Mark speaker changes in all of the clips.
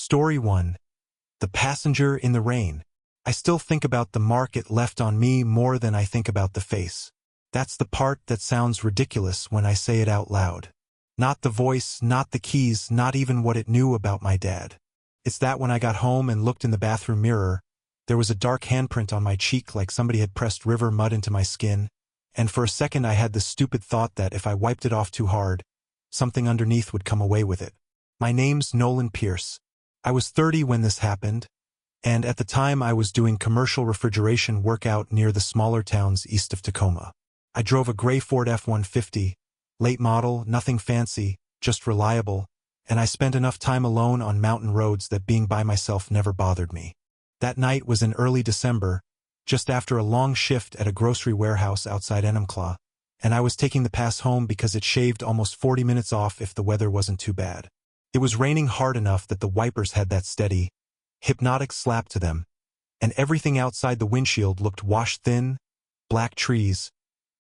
Speaker 1: Story 1. The Passenger in the Rain. I still think about the mark it left on me more than I think about the face. That's the part that sounds ridiculous when I say it out loud. Not the voice, not the keys, not even what it knew about my dad. It's that when I got home and looked in the bathroom mirror, there was a dark handprint on my cheek like somebody had pressed river mud into my skin, and for a second I had the stupid thought that if I wiped it off too hard, something underneath would come away with it. My name's Nolan Pierce. I was 30 when this happened, and at the time I was doing commercial refrigeration work out near the smaller towns east of Tacoma. I drove a gray Ford F-150, late model, nothing fancy, just reliable, and I spent enough time alone on mountain roads that being by myself never bothered me. That night was in early December, just after a long shift at a grocery warehouse outside Enumclaw, and I was taking the pass home because it shaved almost 40 minutes off if the weather wasn't too bad. It was raining hard enough that the wipers had that steady, hypnotic slap to them, and everything outside the windshield looked washed-thin, black trees,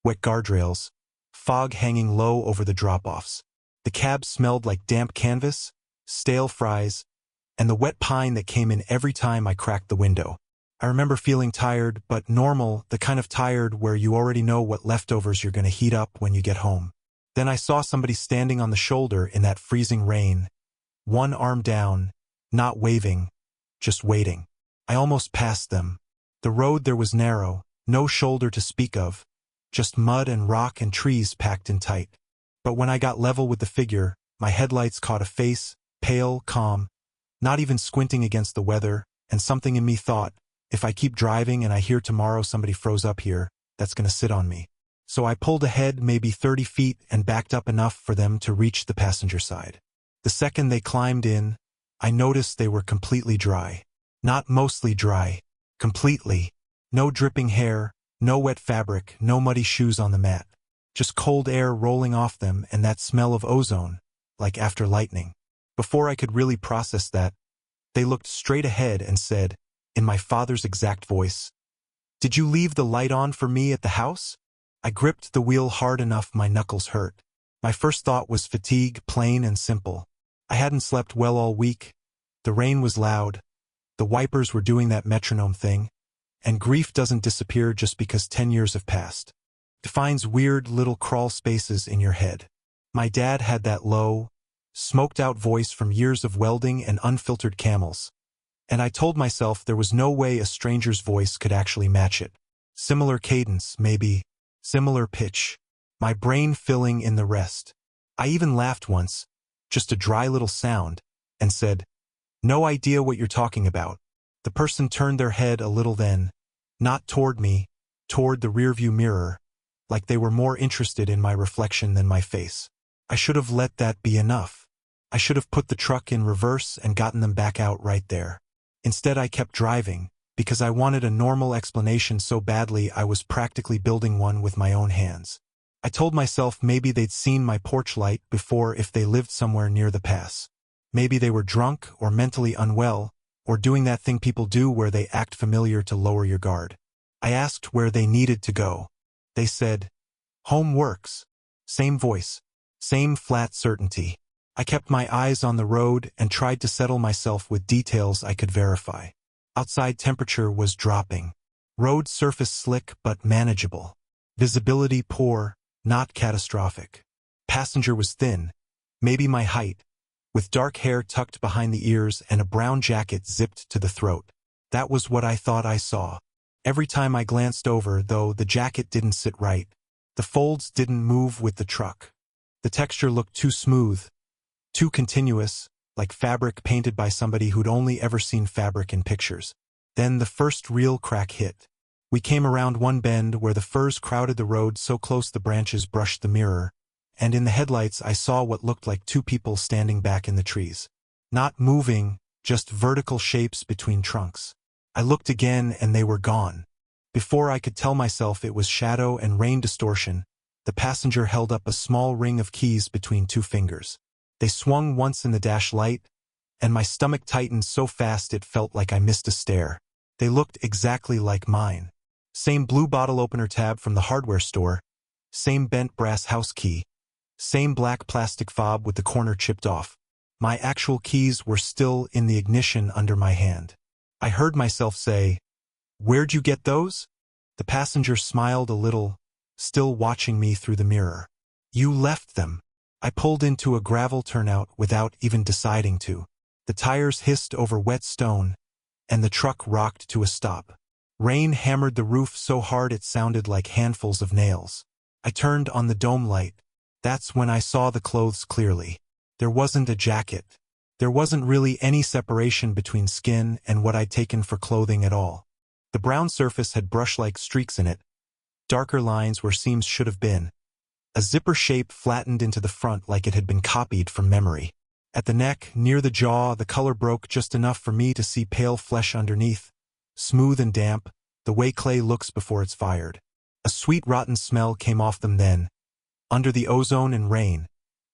Speaker 1: wet guardrails, fog hanging low over the drop-offs. The cab smelled like damp canvas, stale fries, and the wet pine that came in every time I cracked the window. I remember feeling tired, but normal, the kind of tired where you already know what leftovers you're going to heat up when you get home. Then I saw somebody standing on the shoulder in that freezing rain, one arm down, not waving, just waiting. I almost passed them. The road there was narrow, no shoulder to speak of, just mud and rock and trees packed in tight. But when I got level with the figure, my headlights caught a face, pale, calm, not even squinting against the weather, and something in me thought, if I keep driving and I hear tomorrow somebody froze up here, that's gonna sit on me. So I pulled ahead maybe 30 feet and backed up enough for them to reach the passenger side. The second they climbed in, I noticed they were completely dry. Not mostly dry, completely. No dripping hair, no wet fabric, no muddy shoes on the mat. Just cold air rolling off them and that smell of ozone, like after lightning. Before I could really process that, they looked straight ahead and said, in my father's exact voice, "Did you leave the light on for me at the house?" I gripped the wheel hard enough my knuckles hurt. My first thought was fatigue, plain and simple. I hadn't slept well all week. The rain was loud. The wipers were doing that metronome thing. And grief doesn't disappear just because 10 years have passed. It finds weird little crawl spaces in your head. My dad had that low, smoked-out voice from years of welding and unfiltered Camels. And I told myself there was no way a stranger's voice could actually match it. Similar cadence, maybe. Similar pitch. My brain filling in the rest. I even laughed once, just a dry little sound, and said, "No idea what you're talking about." The person turned their head a little then, not toward me, toward the rearview mirror, like they were more interested in my reflection than my face. I should have let that be enough. I should have put the truck in reverse and gotten them back out right there. Instead I kept driving, because I wanted a normal explanation so badly I was practically building one with my own hands. I told myself maybe they'd seen my porch light before if they lived somewhere near the pass. Maybe they were drunk or mentally unwell, or doing that thing people do where they act familiar to lower your guard. I asked where they needed to go. They said, "Home works." Same voice, same flat certainty. I kept my eyes on the road and tried to settle myself with details I could verify. Outside temperature was dropping. Road surface slick but manageable. Visibility poor, not catastrophic. Passenger was thin, maybe my height, with dark hair tucked behind the ears and a brown jacket zipped to the throat. That was what I thought I saw. Every time I glanced over, though, the jacket didn't sit right. The folds didn't move with the truck. The texture looked too smooth, too continuous, like fabric painted by somebody who'd only ever seen fabric in pictures. Then the first real crack hit. We came around one bend where the firs crowded the road so close the branches brushed the mirror, and in the headlights I saw what looked like two people standing back in the trees. Not moving, just vertical shapes between trunks. I looked again and they were gone. Before I could tell myself it was shadow and rain distortion, the passenger held up a small ring of keys between two fingers. They swung once in the dash light, and my stomach tightened so fast it felt like I missed a stare. They looked exactly like mine. Same blue bottle opener tab from the hardware store, same bent brass house key, same black plastic fob with the corner chipped off. My actual keys were still in the ignition under my hand. I heard myself say, "Where'd you get those?" The passenger smiled a little, still watching me through the mirror. "You left them." I pulled into a gravel turnout without even deciding to. The tires hissed over wet stone, and the truck rocked to a stop. Rain hammered the roof so hard it sounded like handfuls of nails. I turned on the dome light. That's when I saw the clothes clearly. There wasn't a jacket. There wasn't really any separation between skin and what I'd taken for clothing at all. The brown surface had brush-like streaks in it, darker lines where seams should have been. A zipper shape flattened into the front like it had been copied from memory. At the neck, near the jaw, the color broke just enough for me to see pale flesh underneath, smooth and damp, the way clay looks before it's fired. A sweet rotten smell came off them then, under the ozone and rain,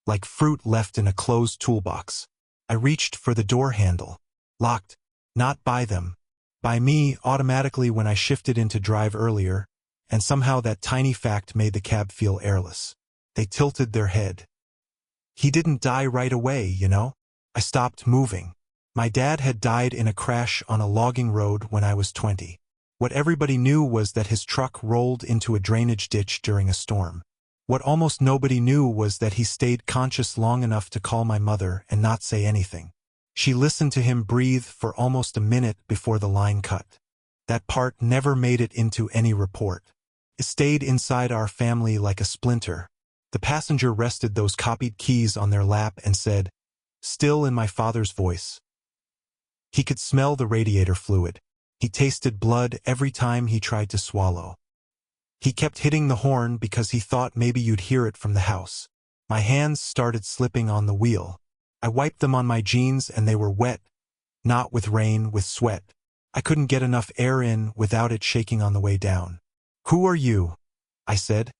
Speaker 1: like fruit left in a closed toolbox. I reached for the door handle. Locked. Not by them. By me, automatically when I shifted into drive earlier, and somehow that tiny fact made the cab feel airless. They tilted their head. "He didn't die right away, you know?" I stopped moving. My dad had died in a crash on a logging road when I was 20. What everybody knew was that his truck rolled into a drainage ditch during a storm. What almost nobody knew was that he stayed conscious long enough to call my mother and not say anything. She listened to him breathe for almost a minute before the line cut. That part never made it into any report. It stayed inside our family like a splinter. The passenger rested those copied keys on their lap and said, still in my father's voice. He could smell the radiator fluid. He tasted blood every time he tried to swallow. He kept hitting the horn because he thought maybe you'd hear it from the house. My hands started slipping on the wheel. I wiped them on my jeans and they were wet, not with rain, with sweat. I couldn't get enough air in without it shaking on the way down. "Who are you?" I said.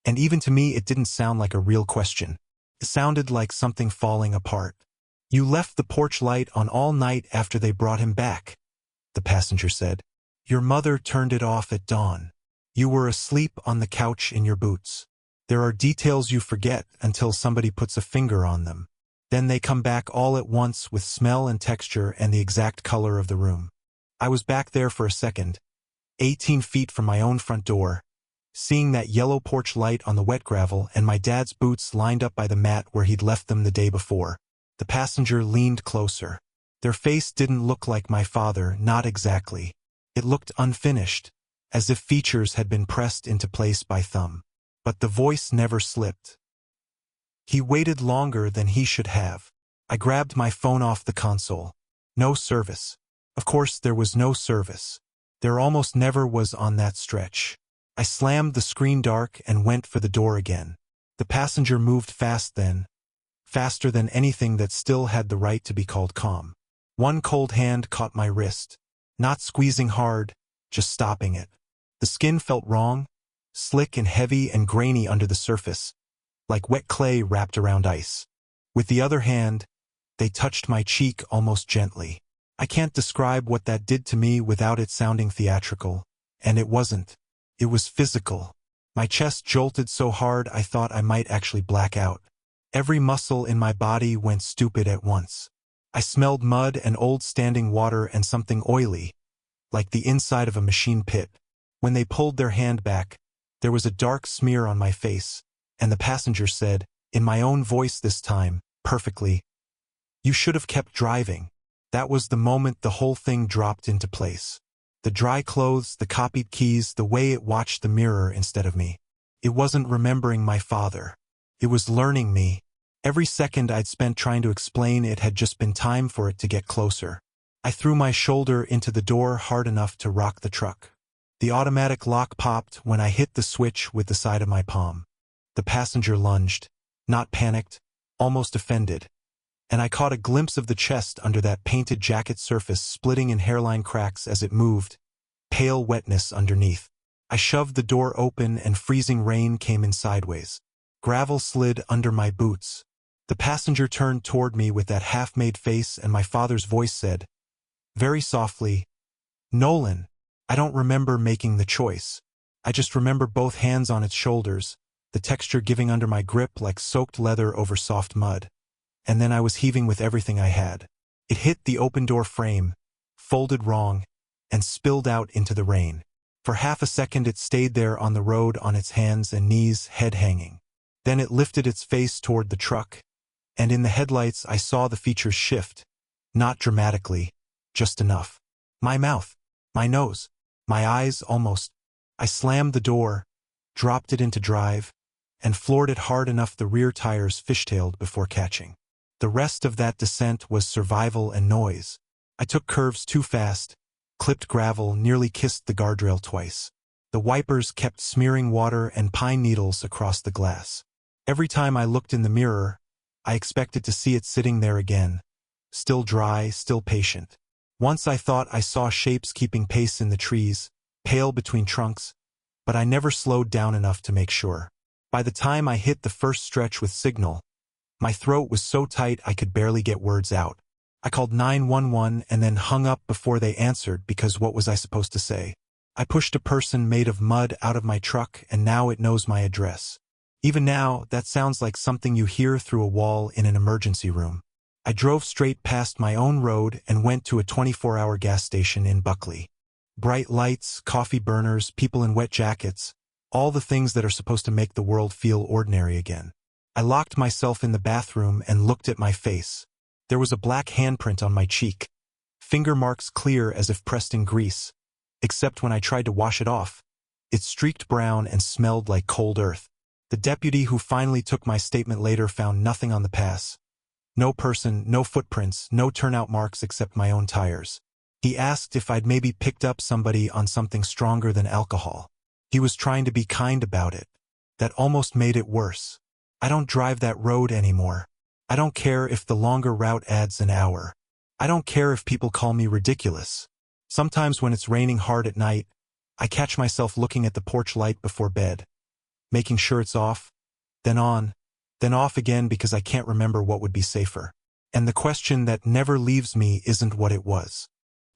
Speaker 1: And even to me it didn't sound like a real question. It sounded like something falling apart. "You left the porch light on all night after they brought him back," the passenger said. "Your mother turned it off at dawn. You were asleep on the couch in your boots. There are details you forget until somebody puts a finger on them. Then they come back all at once with smell and texture and the exact color of the room." I was back there for a second, 18 feet from my own front door, seeing that yellow porch light on the wet gravel and my dad's boots lined up by the mat where he'd left them the day before. The passenger leaned closer. Their face didn't look like my father, not exactly. It looked unfinished, as if features had been pressed into place by thumb. But the voice never slipped. "He waited longer than he should have." I grabbed my phone off the console. No service. Of course there was no service. There almost never was on that stretch. I slammed the screen dark and went for the door again. The passenger moved fast then, faster than anything that still had the right to be called calm. One cold hand caught my wrist, not squeezing hard, just stopping it. The skin felt wrong, slick and heavy and grainy under the surface, like wet clay wrapped around ice. With the other hand, they touched my cheek almost gently. I can't describe what that did to me without it sounding theatrical, and it wasn't. It was physical. My chest jolted so hard I thought I might actually black out. Every muscle in my body went stupid at once. I smelled mud and old standing water and something oily, like the inside of a machine pit. When they pulled their hand back, there was a dark smear on my face, and the passenger said, in my own voice this time, perfectly, "You should have kept driving." That was the moment the whole thing dropped into place. The dry clothes, the copied keys, the way it watched the mirror instead of me. It wasn't remembering my father. It was learning me. Every second I'd spent trying to explain it had just been time for it to get closer. I threw my shoulder into the door hard enough to rock the truck. The automatic lock popped when I hit the switch with the side of my palm. The passenger lunged, not panicked, almost offended. And I caught a glimpse of the chest under that painted jacket surface splitting in hairline cracks as it moved, pale wetness underneath. I shoved the door open and freezing rain came in sideways. Gravel slid under my boots. The passenger turned toward me with that half-made face and my father's voice said, very softly, "Nolan, I don't remember making the choice. I just remember both hands on its shoulders, the texture giving under my grip like soaked leather over soft mud. and then I was heaving with everything I had. It hit the open door frame, folded wrong, and spilled out into the rain. For half a second it stayed there on the road on its hands and knees, head hanging. Then it lifted its face toward the truck, and in the headlights I saw the features shift. Not dramatically, just enough. My mouth, my nose, my eyes almost. I slammed the door, dropped it into drive, and floored it hard enough the rear tires fishtailed before catching. The rest of that descent was survival and noise. I took curves too fast, clipped gravel, nearly kissed the guardrail twice. The wipers kept smearing water and pine needles across the glass. Every time I looked in the mirror, I expected to see it sitting there again, still dry, still patient. Once I thought I saw shapes keeping pace in the trees, pale between trunks, but I never slowed down enough to make sure. By the time I hit the first stretch with signal, my throat was so tight I could barely get words out. I called 911 and then hung up before they answered because what was I supposed to say? I pushed a person made of mud out of my truck and now it knows my address. Even now, that sounds like something you hear through a wall in an emergency room. I drove straight past my own road and went to a 24-hour gas station in Buckley. Bright lights, coffee burners, people in wet jackets, all the things that are supposed to make the world feel ordinary again. I locked myself in the bathroom and looked at my face. There was a black handprint on my cheek, finger marks clear as if pressed in grease, except when I tried to wash it off. It streaked brown and smelled like cold earth. The deputy who finally took my statement later found nothing on the pass. No person, no footprints, no turnout marks except my own tires. He asked if I'd maybe picked up somebody on something stronger than alcohol. He was trying to be kind about it. That almost made it worse. I don't drive that road anymore. I don't care if the longer route adds an hour. I don't care if people call me ridiculous. Sometimes when it's raining hard at night, I catch myself looking at the porch light before bed, making sure it's off, then on, then off again because I can't remember what would be safer. And the question that never leaves me isn't what it was.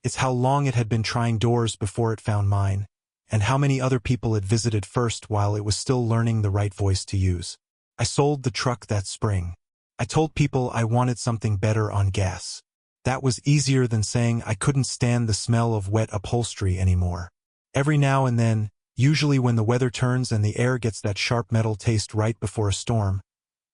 Speaker 1: It's how long it had been trying doors before it found mine, and how many other people it visited first while it was still learning the right voice to use. I sold the truck that spring. I told people I wanted something better on gas. That was easier than saying I couldn't stand the smell of wet upholstery anymore. Every now and then, usually when the weather turns and the air gets that sharp metal taste right before a storm,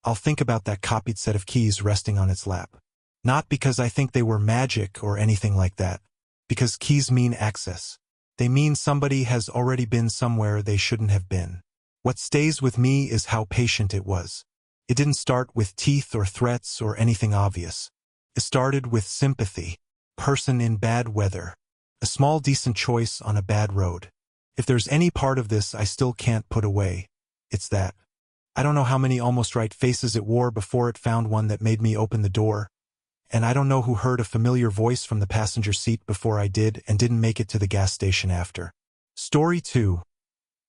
Speaker 1: I'll think about that copied set of keys resting on its lap. Not because I think they were magic or anything like that, because keys mean access. They mean somebody has already been somewhere they shouldn't have been. What stays with me is how patient it was. It didn't start with teeth or threats or anything obvious. It started with sympathy. Person in bad weather. A small decent choice on a bad road. If there's any part of this I still can't put away, it's that. I don't know how many almost right faces it wore before it found one that made me open the door, and I don't know who heard a familiar voice from the passenger seat before I did and didn't make it to the gas station after. Story 2.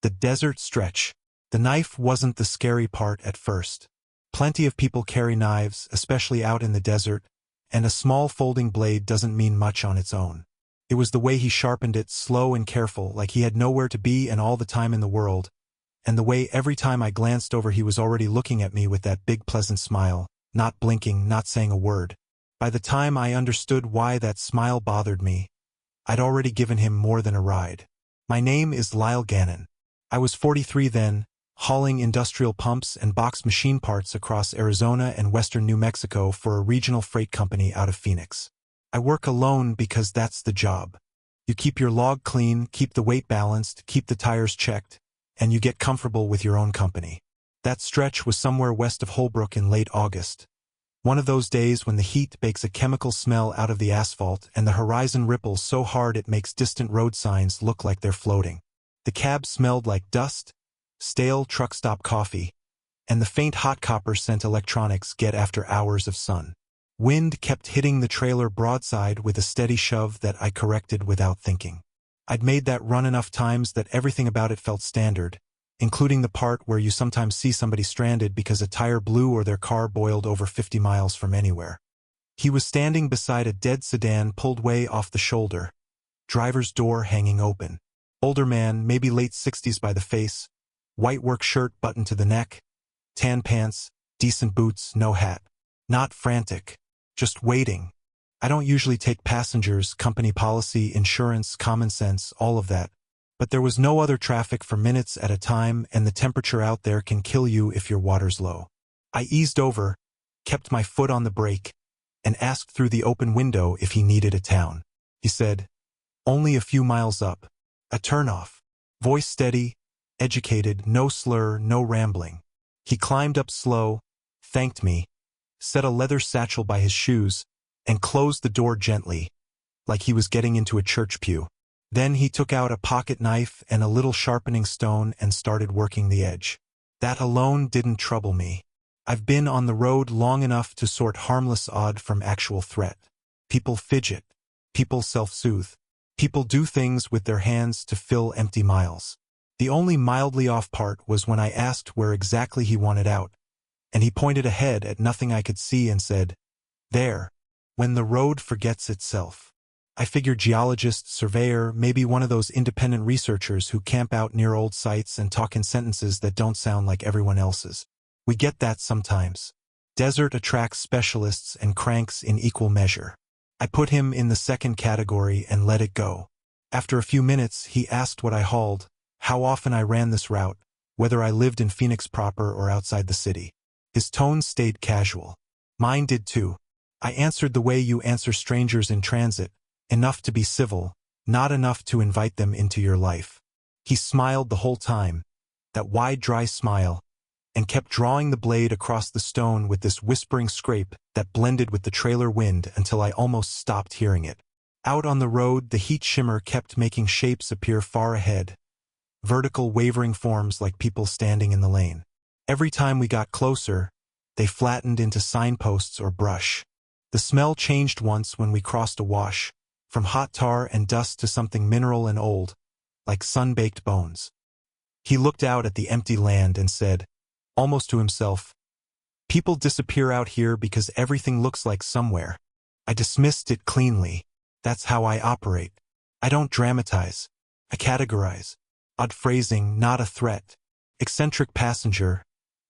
Speaker 1: The desert stretch. The knife wasn't the scary part at first. Plenty of people carry knives, especially out in the desert, and a small folding blade doesn't mean much on its own. It was the way he sharpened it, slow and careful, like he had nowhere to be and all the time in the world, and the way every time I glanced over he was already looking at me with that big pleasant smile, not blinking, not saying a word. By the time I understood why that smile bothered me, I'd already given him more than a ride. My name is Lyle Gannon. I was 43 then, hauling industrial pumps and box machine parts across Arizona and western New Mexico for a regional freight company out of Phoenix. I work alone because that's the job. You keep your log clean, keep the weight balanced, keep the tires checked, and you get comfortable with your own company. That stretch was somewhere west of Holbrook in late August. One of those days when the heat bakes a chemical smell out of the asphalt and the horizon ripples so hard it makes distant road signs look like they're floating. The cab smelled like dust, stale truck stop coffee, and the faint hot copper scent electronics get after hours of sun. Wind kept hitting the trailer broadside with a steady shove that I corrected without thinking. I'd made that run enough times that everything about it felt standard, including the part where you sometimes see somebody stranded because a tire blew or their car boiled over 50 miles from anywhere. He was standing beside a dead sedan pulled way off the shoulder, driver's door hanging open. Older man, maybe late 60s by the face, white work shirt buttoned to the neck, tan pants, decent boots, no hat. Not frantic. Just waiting. I don't usually take passengers, company policy, insurance, common sense, all of that. But there was no other traffic for minutes at a time, and the temperature out there can kill you if your water's low. I eased over, kept my foot on the brake, and asked through the open window if he needed a town. He said, "Only a few miles up. A turnoff." Voice steady, educated, no slur, no rambling. He climbed up slow, thanked me, set a leather satchel by his shoes, and closed the door gently, like he was getting into a church pew. Then he took out a pocket knife and a little sharpening stone and started working the edge. That alone didn't trouble me. I've been on the road long enough to sort harmless odd from actual threat. People fidget. People self-soothe. People do things with their hands to fill empty miles. The only mildly off part was when I asked where exactly he wanted out, and he pointed ahead at nothing I could see and said, "There, when the road forgets itself." I figured geologist, surveyor, maybe one of those independent researchers who camp out near old sites and talk in sentences that don't sound like everyone else's. We get that sometimes. Desert attracts specialists and cranks in equal measure. I put him in the second category and let it go. After a few minutes, he asked what I hauled, how often I ran this route, whether I lived in Phoenix proper or outside the city. His tone stayed casual. Mine did too. I answered the way you answer strangers in transit, enough to be civil, not enough to invite them into your life. He smiled the whole time, that wide dry smile, and kept drawing the blade across the stone with this whispering scrape that blended with the trailer wind until I almost stopped hearing it. Out on the road, the heat shimmer kept making shapes appear far ahead, vertical wavering forms like people standing in the lane. Every time we got closer, they flattened into signposts or brush. The smell changed once when we crossed a wash, from hot tar and dust to something mineral and old, like sun-baked bones. He looked out at the empty land and said, almost to himself, "People disappear out here because everything looks like somewhere." I dismissed it cleanly. That's how I operate. I don't dramatize. I categorize. Odd phrasing, not a threat. Eccentric passenger,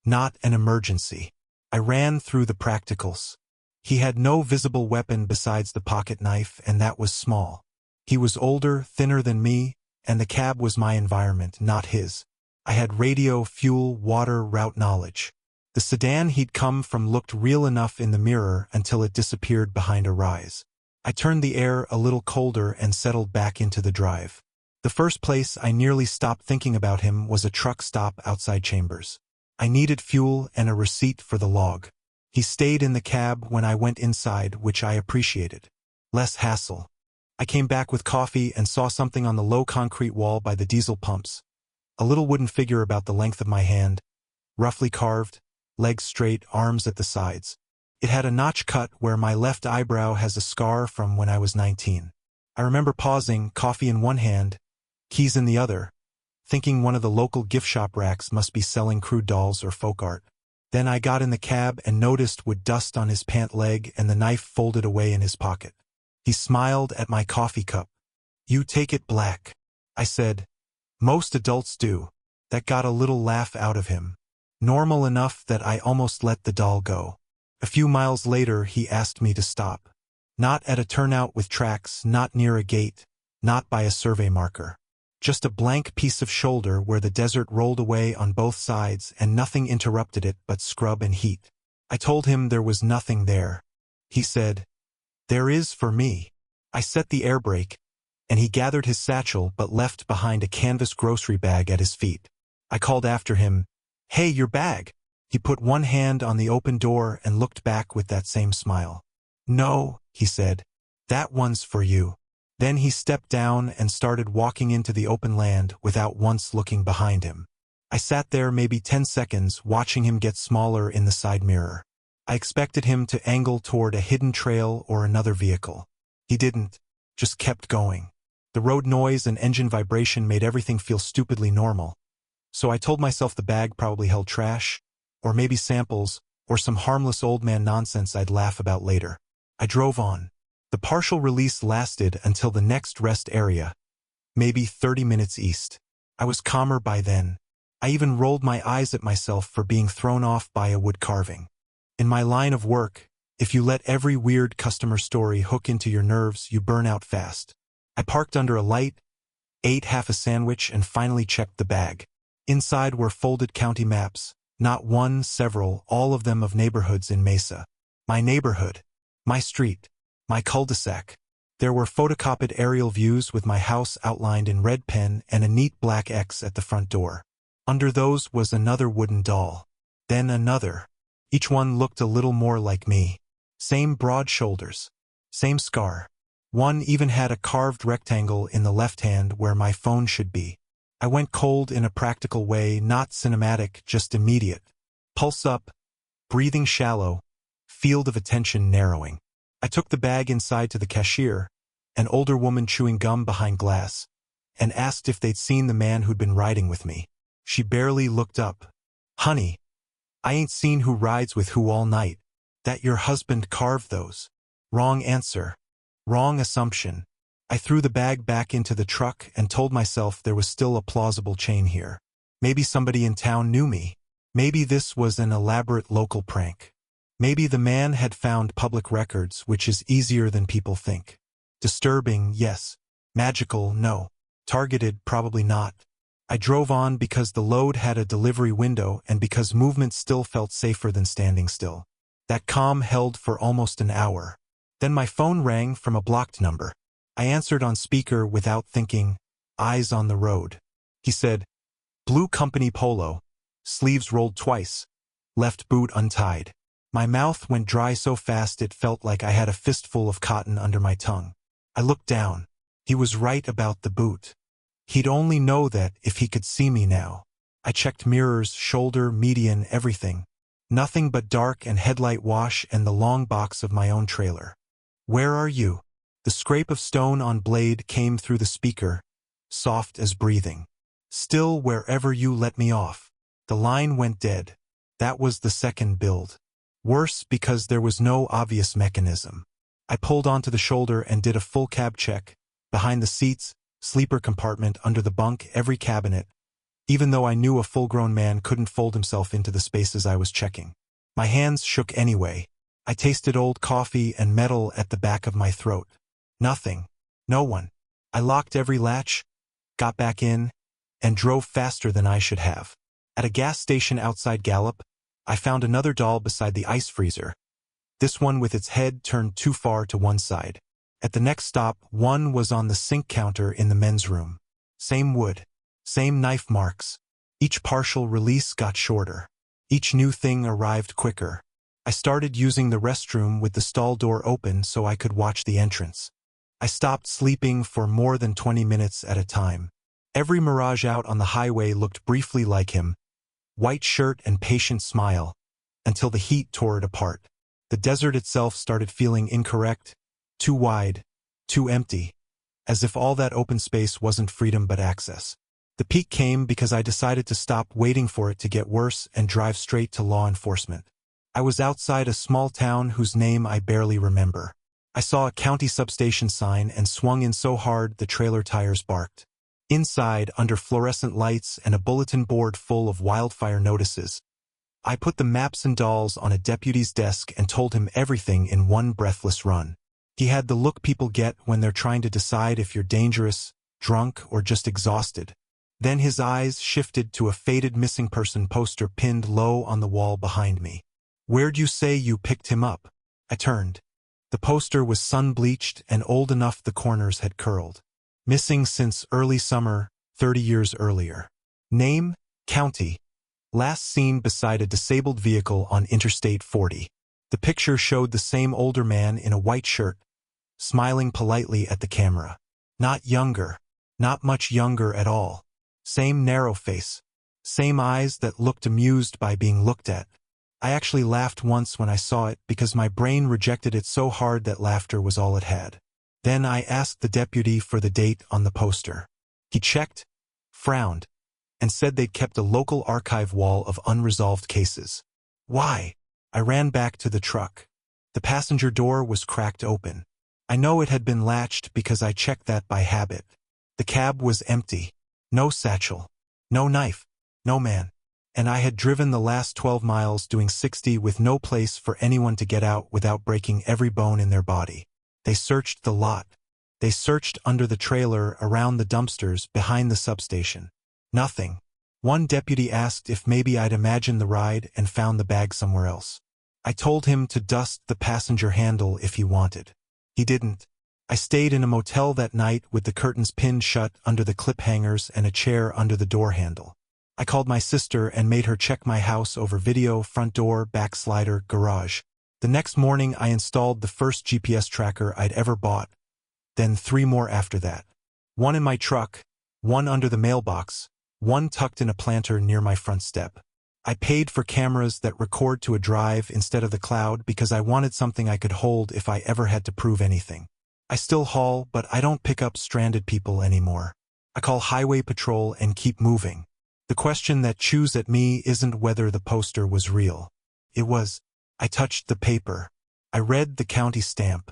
Speaker 1: not an emergency. I ran through the practicals. He had no visible weapon besides the pocket knife, and that was small. He was older, thinner than me, and the cab was my environment, not his. I had radio, fuel, water, route knowledge. The sedan he'd come from looked real enough in the mirror until it disappeared behind a rise. I turned the air a little colder and settled back into the drive. The first place I nearly stopped thinking about him was a truck stop outside Chambers. I needed fuel and a receipt for the log. He stayed in the cab when I went inside, which I appreciated. Less hassle. I came back with coffee and saw something on the low concrete wall by the diesel pumps. A little wooden figure about the length of my hand, roughly carved, legs straight, arms at the sides. It had a notch cut where my left eyebrow has a scar from when I was 19. I remember pausing, coffee in one hand, keys in the other, thinking one of the local gift shop racks must be selling crude dolls or folk art. Then I got in the cab and noticed wood dust on his pant leg and the knife folded away in his pocket. He smiled at my coffee cup. "You take it black," I said. "Most adults do." That got a little laugh out of him. Normal enough that I almost let the doll go. A few miles later, he asked me to stop. Not at a turnout with tracks, not near a gate, not by a survey marker. Just a blank piece of shoulder where the desert rolled away on both sides and nothing interrupted it but scrub and heat. I told him there was nothing there. He said, "There is for me." I set the air brake, and he gathered his satchel but left behind a canvas grocery bag at his feet. I called after him, "Hey, your bag." He put one hand on the open door and looked back with that same smile. "No," he said, "that one's for you." Then he stepped down and started walking into the open land without once looking behind him. I sat there maybe 10 seconds watching him get smaller in the side mirror. I expected him to angle toward a hidden trail or another vehicle. He didn't, just kept going. The road noise and engine vibration made everything feel stupidly normal. So I told myself the bag probably held trash, or maybe samples, or some harmless old man nonsense I'd laugh about later. I drove on. The partial release lasted until the next rest area, maybe 30 minutes east. I was calmer by then. I even rolled my eyes at myself for being thrown off by a wood carving. In my line of work, if you let every weird customer story hook into your nerves, you burn out fast. I parked under a light, ate half a sandwich, and finally checked the bag. Inside were folded county maps, not one, several, all of them of neighborhoods in Mesa. My neighborhood, my street, my cul-de-sac. There were photocopied aerial views with my house outlined in red pen and a neat black X at the front door. Under those was another wooden doll. Then another. Each one looked a little more like me. Same broad shoulders. Same scar. One even had a carved rectangle in the left hand where my phone should be. I went cold in a practical way, not cinematic, just immediate. Pulse up, breathing shallow, field of attention narrowing. I took the bag inside to the cashier, an older woman chewing gum behind glass, and asked if they'd seen the man who'd been riding with me. She barely looked up. "Honey, I ain't seen who rides with who all night. That your husband carved those." Wrong answer. Wrong assumption. I threw the bag back into the truck and told myself there was still a plausible chain here. Maybe somebody in town knew me. Maybe this was an elaborate local prank. Maybe the man had found public records, which is easier than people think. Disturbing, yes. Magical, no. Targeted, probably not. I drove on because the load had a delivery window and because movement still felt safer than standing still. That calm held for almost an hour. Then my phone rang from a blocked number. I answered on speaker without thinking, eyes on the road. He said, "Blue company polo, sleeves rolled twice, left boot untied." My mouth went dry so fast it felt like I had a fistful of cotton under my tongue. I looked down. He was right about the boot. He'd only know that if he could see me now. I checked mirrors, shoulder, median, everything. Nothing but dark and headlight wash and the long box of my own trailer. "Where are you?" The scrape of stone on blade came through the speaker, soft as breathing. "Still wherever you let me off." The line went dead. That was the second build. Worse because there was no obvious mechanism. I pulled onto the shoulder and did a full cab check. Behind the seats, sleeper compartment, under the bunk, every cabinet. Even though I knew a full-grown man couldn't fold himself into the spaces I was checking. My hands shook anyway. I tasted old coffee and metal at the back of my throat. Nothing. No one. I locked every latch, got back in, and drove faster than I should have. At a gas station outside Gallup, I found another doll beside the ice freezer. This one with its head turned too far to one side. At the next stop, one was on the sink counter in the men's room. Same wood. Same knife marks. Each partial release got shorter. Each new thing arrived quicker. I started using the restroom with the stall door open so I could watch the entrance. I stopped sleeping for more than 20 minutes at a time. Every mirage out on the highway looked briefly like him. White shirt and patient smile, until the heat tore it apart. The desert itself started feeling incorrect, too wide, too empty, as if all that open space wasn't freedom but access. The peak came because I decided to stop waiting for it to get worse and drive straight to law enforcement. I was outside a small town whose name I barely remember. I saw a county substation sign and swung in so hard the trailer tires barked. Inside, under fluorescent lights and a bulletin board full of wildfire notices, I put the maps and dolls on a deputy's desk and told him everything in one breathless run. He had the look people get when they're trying to decide if you're dangerous, drunk, or just exhausted. Then his eyes shifted to a faded missing person poster pinned low on the wall behind me. "Where'd you say you picked him up?" I turned. The poster was sun-bleached and old enough the corners had curled. Missing since early summer, 30 years earlier. Name, county. Last seen beside a disabled vehicle on Interstate 40. The picture showed the same older man in a white shirt, smiling politely at the camera. Not younger. Not much younger at all. Same narrow face. Same eyes that looked amused by being looked at. I actually laughed once when I saw it because my brain rejected it so hard that laughter was all it had. Then I asked the deputy for the date on the poster. He checked, frowned, and said they'd kept a local archive wall of unresolved cases. Why? I ran back to the truck. The passenger door was cracked open. I know it had been latched because I checked that by habit. The cab was empty. No satchel. No knife. No man. and I had driven the last 12 miles doing 60 with no place for anyone to get out without breaking every bone in their body. They searched the lot. They searched under the trailer, around the dumpsters, behind the substation. Nothing. One deputy asked if maybe I'd imagined the ride and found the bag somewhere else. I told him to dust the passenger handle if he wanted. He didn't. I stayed in a motel that night with the curtains pinned shut under the clip hangers and a chair under the door handle. I called my sister and made her check my house over video, front door, backslider, garage. The next morning I installed the first GPS tracker I'd ever bought, then 3 more after that. One in my truck, one under the mailbox, one tucked in a planter near my front step. I paid for cameras that record to a drive instead of the cloud because I wanted something I could hold if I ever had to prove anything. I still haul, but I don't pick up stranded people anymore. I call highway patrol and keep moving. The question that chews at me isn't whether the poster was real. It was, I touched the paper. I read the county stamp.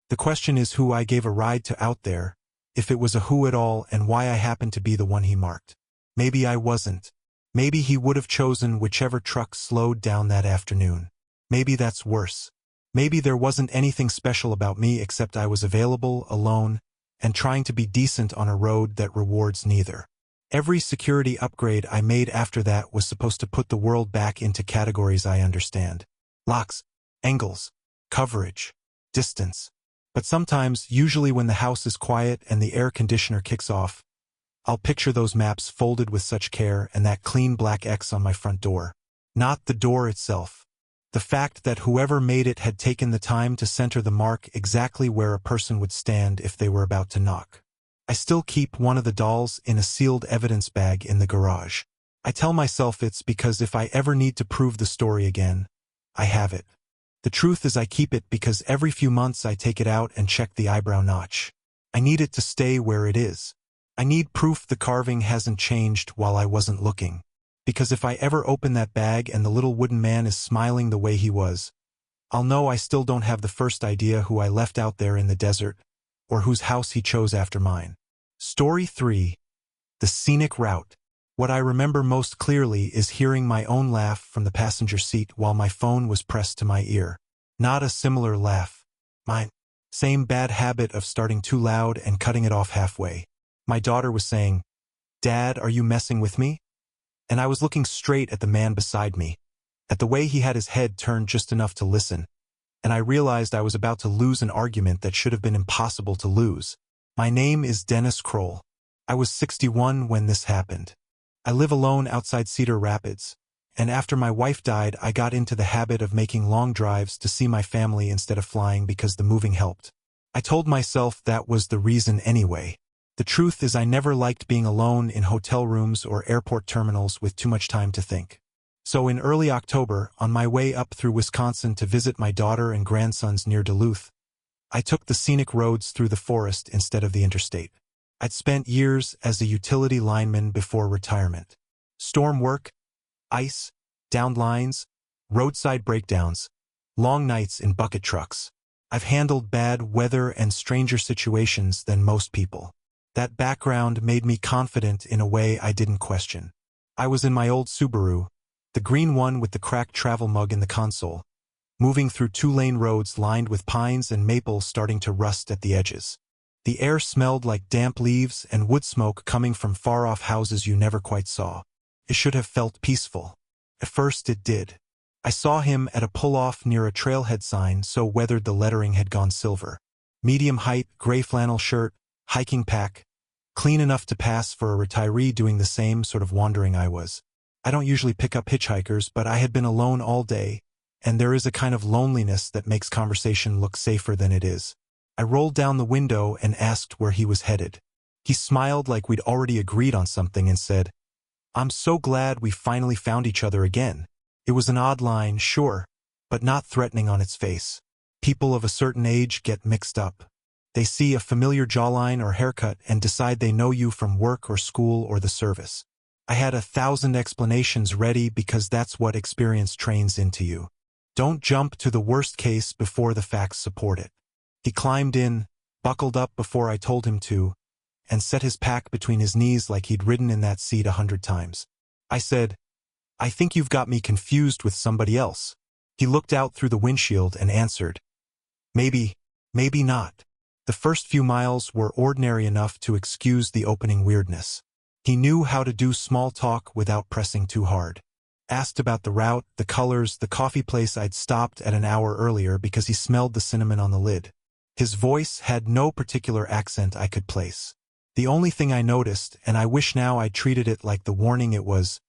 Speaker 1: The question is who I gave a ride to out there, if it was a who at all, and why I happened to be the one he marked. Maybe I wasn't. Maybe he would have chosen whichever truck slowed down that afternoon. Maybe that's worse. Maybe there wasn't anything special about me except I was available, alone, and trying to be decent on a road that rewards neither. Every security upgrade I made after that was supposed to put the world back into categories I understand. Locks, angles, coverage, distance. But sometimes, usually when the house is quiet and the air conditioner kicks off, I'll picture those maps folded with such care and that clean black X on my front door. Not the door itself. The fact that whoever made it had taken the time to center the mark exactly where a person would stand if they were about to knock. I still keep one of the dolls in a sealed evidence bag in the garage. I tell myself it's because if I ever need to prove the story again, I have it. The truth is I keep it because every few months I take it out and check the eyebrow notch. I need it to stay where it is. I need proof the carving hasn't changed while I wasn't looking. Because if I ever open that bag and the little wooden man is smiling the way he was, I'll know I still don't have the first idea who I left out there in the desert, or whose house he chose after mine. Story 3. The Scenic Route. What I remember most clearly is hearing my own laugh from the passenger seat while my phone was pressed to my ear. Not a similar laugh. Mine. Same bad habit of starting too loud and cutting it off halfway. My daughter was saying, "Dad, are you messing with me?" And I was looking straight at the man beside me, at the way he had his head turned just enough to listen, and I realized I was about to lose an argument that should have been impossible to lose. My name is Dennis Kroll. I was 61 when this happened. I live alone outside Cedar Rapids, and after my wife died I got into the habit of making long drives to see my family instead of flying because the moving helped. I told myself that was the reason anyway. The truth is I never liked being alone in hotel rooms or airport terminals with too much time to think. So in early October, on my way up through Wisconsin to visit my daughter and grandsons near Duluth, I took the scenic roads through the forest instead of the interstate. I'd spent years as a utility lineman before retirement. Storm work, ice, downed lines, roadside breakdowns, long nights in bucket trucks. I've handled bad weather and stranger situations than most people. That background made me confident in a way I didn't question. I was in my old Subaru, the green one with the cracked travel mug in the console, moving through 2-lane roads lined with pines and maples starting to rust at the edges. The air smelled like damp leaves and wood smoke coming from far-off houses you never quite saw. It should have felt peaceful. At first it did. I saw him at a pull-off near a trailhead sign so weathered the lettering had gone silver. Medium height, gray flannel shirt, hiking pack, clean enough to pass for a retiree doing the same sort of wandering I was. I don't usually pick up hitchhikers, but I had been alone all day, and there is a kind of loneliness that makes conversation look safer than it is. I rolled down the window and asked where he was headed. He smiled like we'd already agreed on something and said, "I'm so glad we finally found each other again." It was an odd line, sure, but not threatening on its face. People of a certain age get mixed up. They see a familiar jawline or haircut and decide they know you from work or school or the service. I had 1,000 explanations ready because that's what experience trains into you. Don't jump to the worst case before the facts support it. He climbed in, buckled up before I told him to, and set his pack between his knees like he'd ridden in that seat 100 times. I said, I think you've got me confused with somebody else. He looked out through the windshield and answered, maybe, maybe not. The first few miles were ordinary enough to excuse the opening weirdness. He knew how to do small talk without pressing too hard. Asked about the route, the colors, the coffee place I'd stopped at an hour earlier because he smelled the cinnamon on the lid. His voice had no particular accent I could place. The only thing I noticed, and I wish now I treated it like the warning it was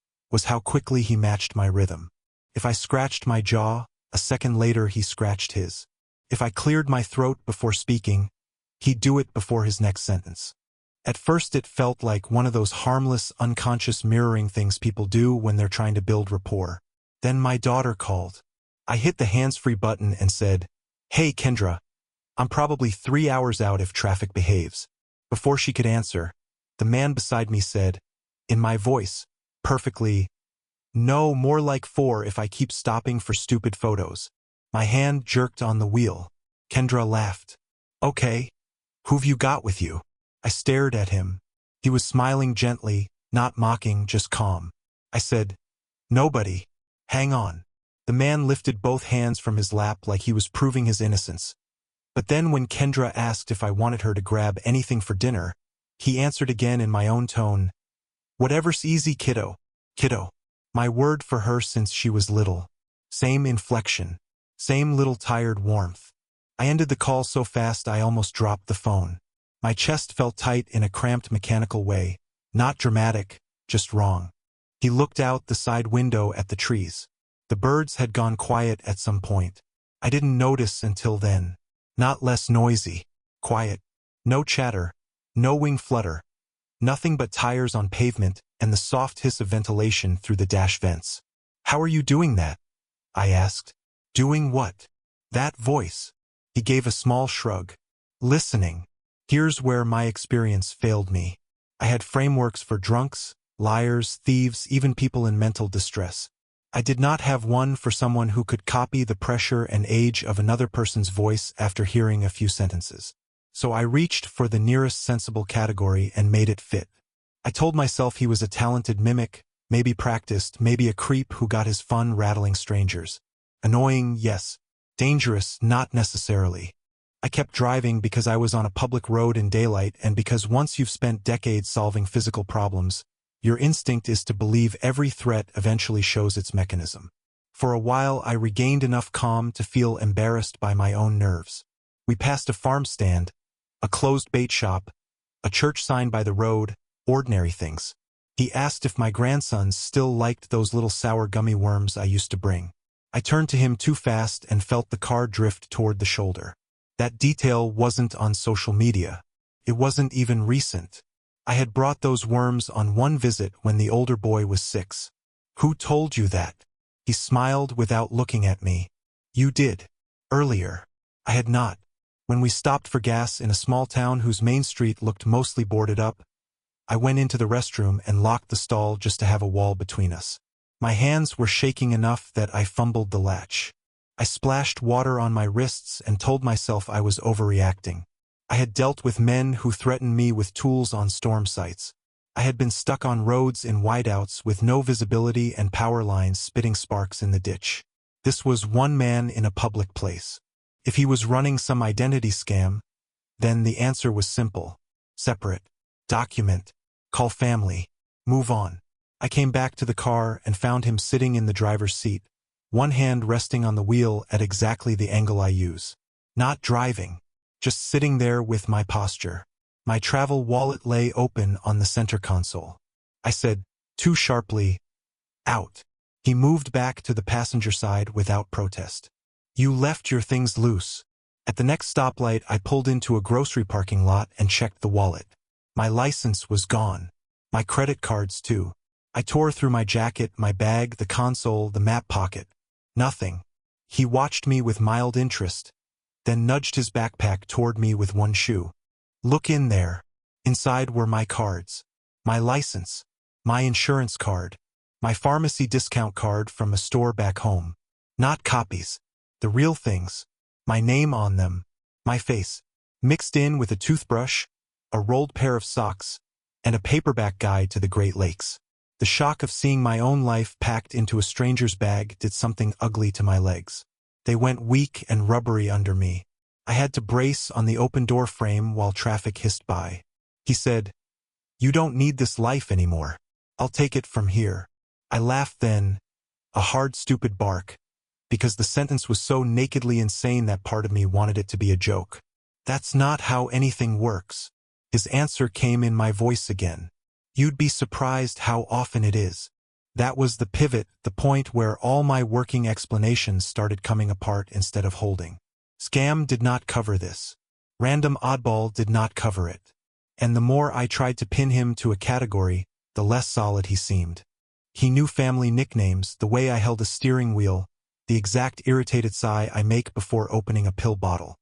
Speaker 1: how quickly he matched my rhythm. If I scratched my jaw, a second later he scratched his. If I cleared my throat before speaking, he'd do it before his next sentence. At first it felt like one of those harmless, unconscious mirroring things people do when they're trying to build rapport. Then my daughter called. I hit the hands-free button and said, "Hey, Kendra, I'm probably 3 hours out if traffic behaves." Before she could answer, the man beside me said, in my voice, perfectly, "No, more like 4 if I keep stopping for stupid photos." My hand jerked on the wheel. Kendra laughed. "Okay. Who've you got with you?" I stared at him. He was smiling gently, not mocking, just calm. I said, "Nobody. Hang on." The man lifted both hands from his lap like he was proving his innocence. But then when Kendra asked if I wanted her to grab anything for dinner, he answered again in my own tone, "Whatever's easy, kiddo. Kiddo." My word for her since she was little. Same inflection. Same little tired warmth. I ended the call so fast I almost dropped the phone. My chest felt tight in a cramped mechanical way. Not dramatic, just wrong. He looked out the side window at the trees. The birds had gone quiet at some point. I didn't notice until then. Not less noisy. Quiet. No chatter. No wing flutter. Nothing but tires on pavement and the soft hiss of ventilation through the dash vents. "How are you doing that?" I asked. "Doing what?" "That voice." He gave a small shrug. "Listening." Here's where my experience failed me. I had frameworks for drunks, liars, thieves, even people in mental distress. I did not have one for someone who could copy the pressure and age of another person's voice after hearing a few sentences. So I reached for the nearest sensible category and made it fit. I told myself he was a talented mimic, maybe practiced, maybe a creep who got his fun rattling strangers. Annoying, yes. Dangerous, not necessarily. I kept driving because I was on a public road in daylight and because once you've spent decades solving physical problems, your instinct is to believe every threat eventually shows its mechanism. For a while I regained enough calm to feel embarrassed by my own nerves. We passed a farm stand, a closed bait shop, a church sign by the road, ordinary things. He asked if my grandsons still liked those little sour gummy worms I used to bring. I turned to him too fast and felt the car drift toward the shoulder. That detail wasn't on social media. It wasn't even recent. I had brought those worms on one visit when the older boy was 6. "Who told you that?" He smiled without looking at me. "You did. Earlier." I had not. When we stopped for gas in a small town whose main street looked mostly boarded up, I went into the restroom and locked the stall just to have a wall between us. My hands were shaking enough that I fumbled the latch. I splashed water on my wrists and told myself I was overreacting. I had dealt with men who threatened me with tools on storm sites. I had been stuck on roads in whiteouts with no visibility and power lines spitting sparks in the ditch. This was one man in a public place. If he was running some identity scam, then the answer was simple. Separate. Document. Call family. Move on. I came back to the car and found him sitting in the driver's seat, one hand resting on the wheel at exactly the angle I use. Not driving. Just sitting there with my posture. My travel wallet lay open on the center console. I said, too sharply, "Out." He moved back to the passenger side without protest. "You left your things loose." At the next stoplight, I pulled into a grocery parking lot and checked the wallet. My license was gone. My credit cards, too. I tore through my jacket, my bag, the console, the map pocket. Nothing. He watched me with mild interest, then nudged his backpack toward me with one shoe. "Look in there." Inside were my cards. My license. My insurance card. My pharmacy discount card from a store back home. Not copies. The real things. My name on them. My face. Mixed in with a toothbrush, a rolled pair of socks, and a paperback guide to the Great Lakes. The shock of seeing my own life packed into a stranger's bag did something ugly to my legs. They went weak and rubbery under me. I had to brace on the open door frame while traffic hissed by. He said, "You don't need this life anymore. I'll take it from here." I laughed then, a hard, stupid bark, because the sentence was so nakedly insane that part of me wanted it to be a joke. "That's not how anything works." His answer came in my voice again. "You'd be surprised how often it is." That was the pivot, the point where all my working explanations started coming apart instead of holding. Scam did not cover this. Random oddball did not cover it. And the more I tried to pin him to a category, the less solid he seemed. He knew family nicknames, the way I held a steering wheel, the exact irritated sigh I make before opening a pill bottle.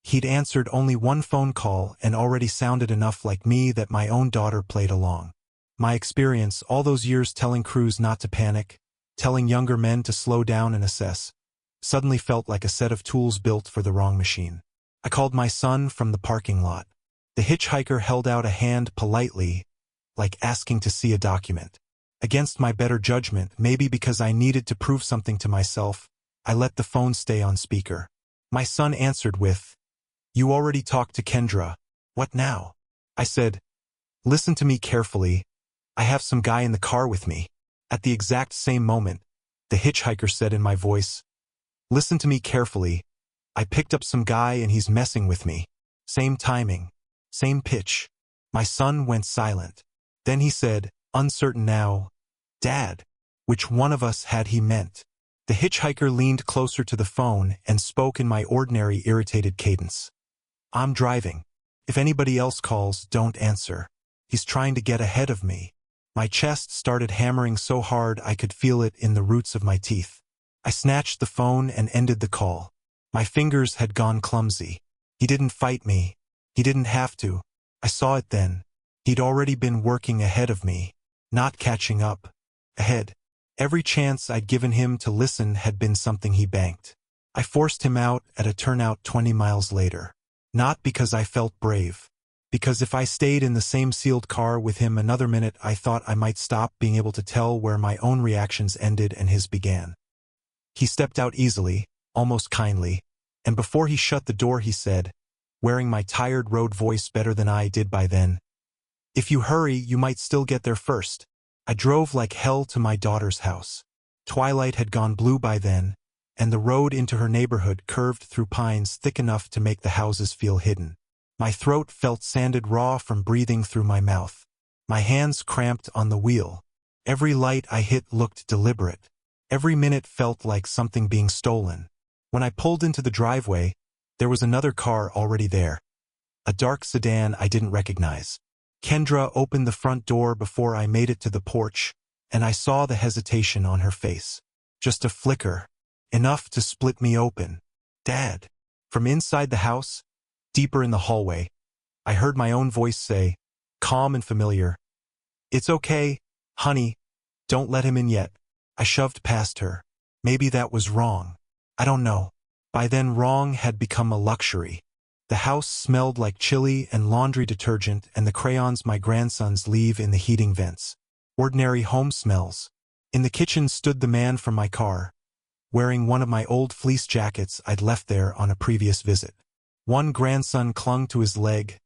Speaker 1: He'd answered only one phone call and already sounded enough like me that my own daughter played along. My experience, all those years telling crews not to panic, telling younger men to slow down and assess, suddenly felt like a set of tools built for the wrong machine. I called my son from the parking lot. The hitchhiker held out a hand politely, like asking to see a document. Against my better judgment, maybe because I needed to prove something to myself, I let the phone stay on speaker. My son answered with, "You already talked to Kendra. What now?" I said, "Listen to me carefully. I have some guy in the car with me." At the exact same moment, the hitchhiker said in my voice, "Listen to me carefully. I picked up some guy and he's messing with me." Same timing, same pitch. My son went silent. Then he said, uncertain now, "Dad." Which one of us had he meant? The hitchhiker leaned closer to the phone and spoke in my ordinary irritated cadence. "I'm driving. If anybody else calls, don't answer. He's trying to get ahead of me." My chest started hammering so hard I could feel it in the roots of my teeth. I snatched the phone and ended the call. My fingers had gone clumsy. He didn't fight me. He didn't have to. I saw it then. He'd already been working ahead of me, not catching up. Ahead. Every chance I'd given him to listen had been something he banked. I forced him out at a turnout 20 miles later. Not because I felt brave. Because if I stayed in the same sealed car with him another minute, I thought I might stop being able to tell where my own reactions ended and his began. He stepped out easily, almost kindly, and before he shut the door he said, wearing my tired road voice better than I did by then, "If you hurry, you might still get there first." I drove like hell to my daughter's house. Twilight had gone blue by then, and the road into her neighborhood curved through pines thick enough to make the houses feel hidden. My throat felt sanded raw from breathing through my mouth. My hands cramped on the wheel. Every light I hit looked deliberate. Every minute felt like something being stolen. When I pulled into the driveway, there was another car already there. A dark sedan I didn't recognize. Kendra opened the front door before I made it to the porch, and I saw the hesitation on her face. Just a flicker. Enough to split me open. "Dad." From inside the house, deeper in the hallway, I heard my own voice say, calm and familiar, "It's okay, honey. Don't let him in yet." I shoved past her. Maybe that was wrong. I don't know. By then wrong had become a luxury. The house smelled like chili and laundry detergent and the crayons my grandsons leave in the heating vents. Ordinary home smells. In the kitchen stood the man from my car, wearing one of my old fleece jackets I'd left there on a previous visit. One grandson clung to his leg,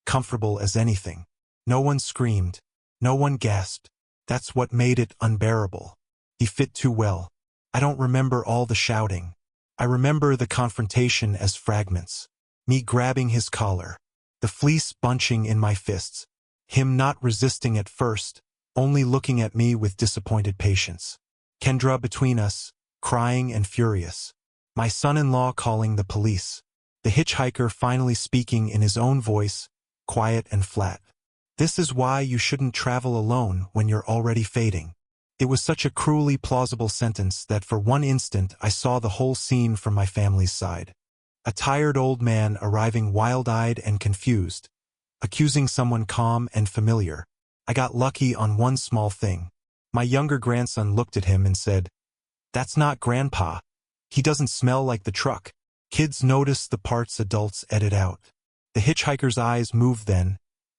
Speaker 1: comfortable as anything. No one screamed. No one gasped. That's what made it unbearable. He fit too well. I don't remember all the shouting. I remember the confrontation as fragments. Me grabbing his collar. The fleece bunching in my fists. Him not resisting at first, only looking at me with disappointed patience. Kendra between us, crying and furious. My son-in-law calling the police. The hitchhiker finally speaking in his own voice, quiet and flat. "This is why you shouldn't travel alone when you're already fading." It was such a cruelly plausible sentence that for one instant I saw the whole scene from my family's side. A tired old man arriving wild-eyed and confused, accusing someone calm and familiar. I got lucky on one small thing. My younger grandson looked at him and said, "That's not Grandpa. He doesn't smell like the truck." Kids notice the parts adults edit out. The hitchhiker's eyes moved then,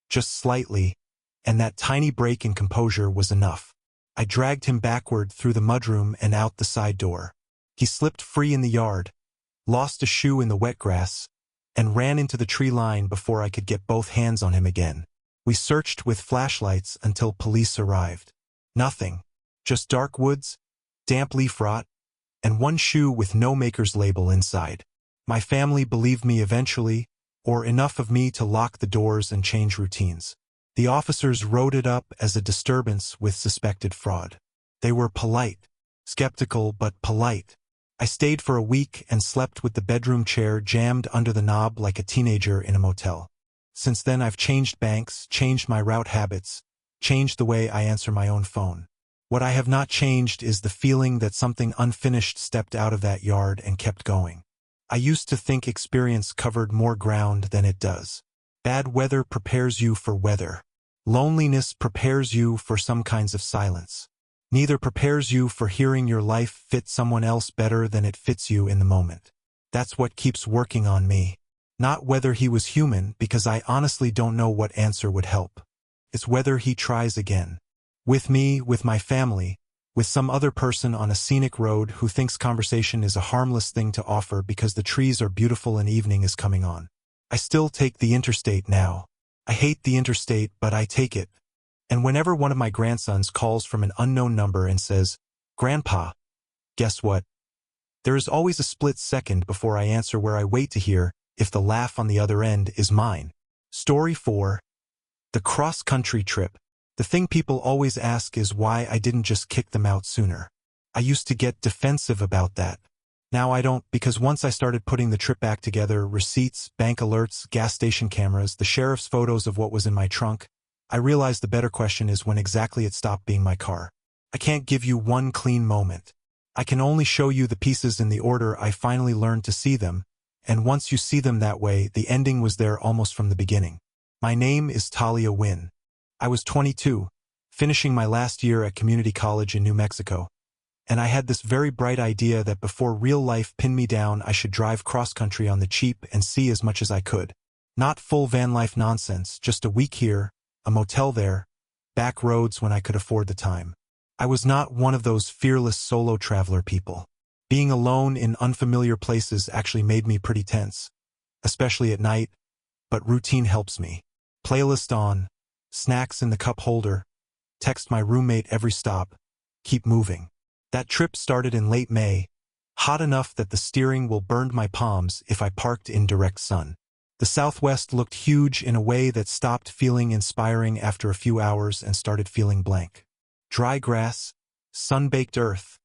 Speaker 1: just slightly, and that tiny break in composure was enough. I dragged him backward through the mudroom and out the side door. He slipped free in the yard, lost a shoe in the wet grass, and ran into the tree line before I could get both hands on him again. We searched with flashlights until police arrived. Nothing. Just dark woods, damp leaf rot, and one shoe with no maker's label inside. My family believed me eventually, or enough of me to lock the doors and change routines. The officers wrote it up as a disturbance with suspected fraud. They were polite, skeptical but polite. I stayed for a week and slept with the bedroom chair jammed under the knob like a teenager in a motel. Since then I've changed banks, changed my route habits, changed the way I answer my own phone. What I have not changed is the feeling that something unfinished stepped out of that yard and kept going. I used to think experience covered more ground than it does. Bad weather prepares you for weather. Loneliness prepares you for some kinds of silence. Neither prepares you for hearing your life fit someone else better than it fits you in the moment. That's what keeps working on me. Not whether he was human, because I honestly don't know what answer would help. It's whether he tries again. With me, with my family, with some other person on a scenic road who thinks conversation is a harmless thing to offer because the trees are beautiful and evening is coming on. I still take the interstate now. I hate the interstate, but I take it. And whenever one of my grandsons calls from an unknown number and says, "Grandpa," guess what? There is always a split second before I answer where I wait to hear if the laugh on the other end is mine. Story 4. The cross-country trip. The thing people always ask is why I didn't just kick them out sooner. I used to get defensive about that. Now I don't, because once I started putting the trip back together, receipts, bank alerts, gas station cameras, the sheriff's photos of what was in my trunk, I realized the better question is when exactly it stopped being my car. I can't give you one clean moment. I can only show you the pieces in the order I finally learned to see them, and once you see them that way, the ending was there almost from the beginning. My name is Talia Wynn. I was 22, finishing my last year at community college in New Mexico, and I had this very bright idea that before real life pinned me down, I should drive cross-country on the cheap and see as much as I could. Not full van life nonsense, just a week here, a motel there, back roads when I could afford the time. I was not one of those fearless solo traveler people. Being alone in unfamiliar places actually made me pretty tense, especially at night, but routine helps me. Playlist on, snacks in the cup holder, text my roommate every stop, keep moving. That trip started in late May, hot enough that the steering wheel burned my palms if I parked in direct sun. The Southwest looked huge in a way that stopped feeling inspiring after a few hours and started feeling blank. Dry grass, sun-baked earth,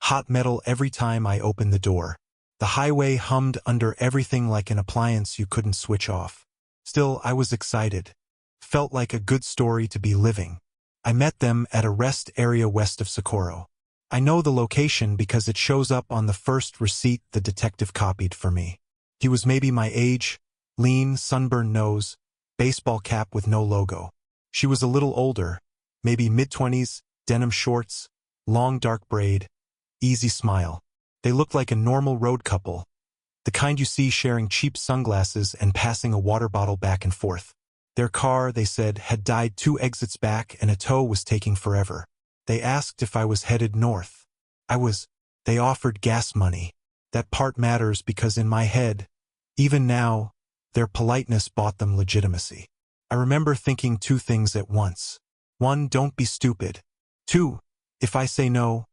Speaker 1: hot metal every time I opened the door. The highway hummed under everything like an appliance you couldn't switch off. Still, I was excited. Felt like a good story to be living. I met them at a rest area west of Socorro. I know the location because it shows up on the first receipt the detective copied for me. He was maybe my age, lean, sunburned nose, baseball cap with no logo. She was a little older, maybe mid-20s, denim shorts, long dark braid, easy smile. They looked like a normal road couple, the kind you see sharing cheap sunglasses and passing a water bottle back and forth. Their car, they said, had died 2 exits back and a tow was taking forever. They asked if I was headed north. I was. They offered gas money. That part matters because in my head, even now, their politeness bought them legitimacy. I remember thinking 2 things at once. 1, don't be stupid. 2, if I say no,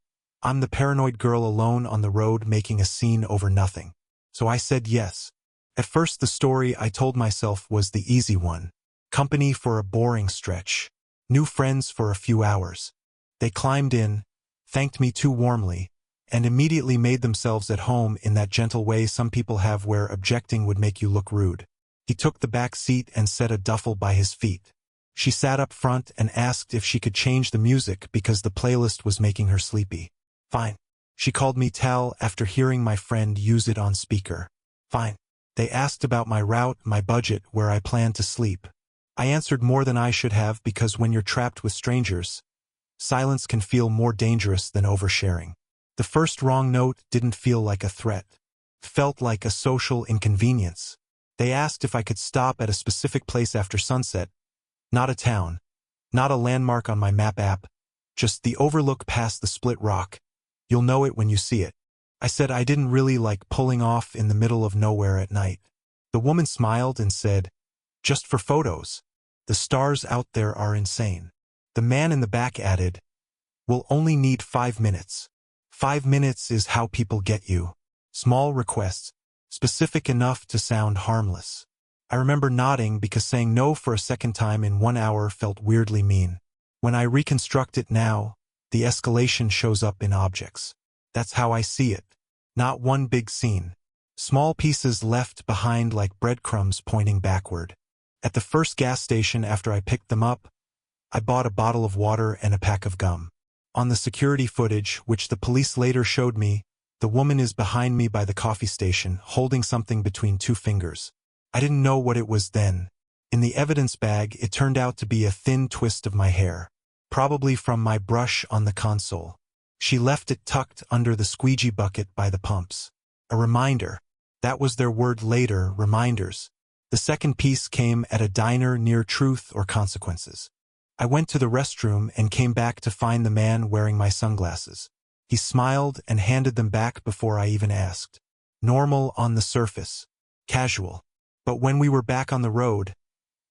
Speaker 1: I'm the paranoid girl alone on the road making a scene over nothing. So I said yes. At first the story I told myself was the easy one. Company for a boring stretch. New friends for a few hours. They climbed in, thanked me too warmly, and immediately made themselves at home in that gentle way some people have where objecting would make you look rude. He took the back seat and set a duffel by his feet. She sat up front and asked if she could change the music because the playlist was making her sleepy. Fine. She called me Tal after hearing my friend use it on speaker. Fine. They asked about my route, my budget, where I planned to sleep. I answered more than I should have because when you're trapped with strangers, silence can feel more dangerous than oversharing. The first wrong note didn't feel like a threat. It felt like a social inconvenience. They asked if I could stop at a specific place after sunset. Not a town. Not a landmark on my map app. just the overlook past the split rock. You'll know it when you see it. I said I didn't really like pulling off in the middle of nowhere at night. The woman smiled and said, just for photos. The stars out there are insane. The man in the back added, we'll only need 5 minutes. 5 minutes is how people get you. Small requests, specific enough to sound harmless. I remember nodding because saying no for a second time in 1 hour felt weirdly mean. When I reconstruct it now, the escalation shows up in objects. That's how I see it. Not one big scene. Small pieces left behind like breadcrumbs pointing backward. At the first gas station after I picked them up, I bought a bottle of water and a pack of gum. On the security footage, which the police later showed me, the woman is behind me by the coffee station, holding something between 2 fingers. I didn't know what it was then. In the evidence bag, it turned out to be a thin twist of my hair, probably from my brush on the console. She left it tucked under the squeegee bucket by the pumps. A reminder. That was their word later, reminders. The second piece came at a diner near Truth or Consequences. I went to the restroom and came back to find the man wearing my sunglasses. He smiled and handed them back before I even asked. Normal on the surface. Casual. But when we were back on the road,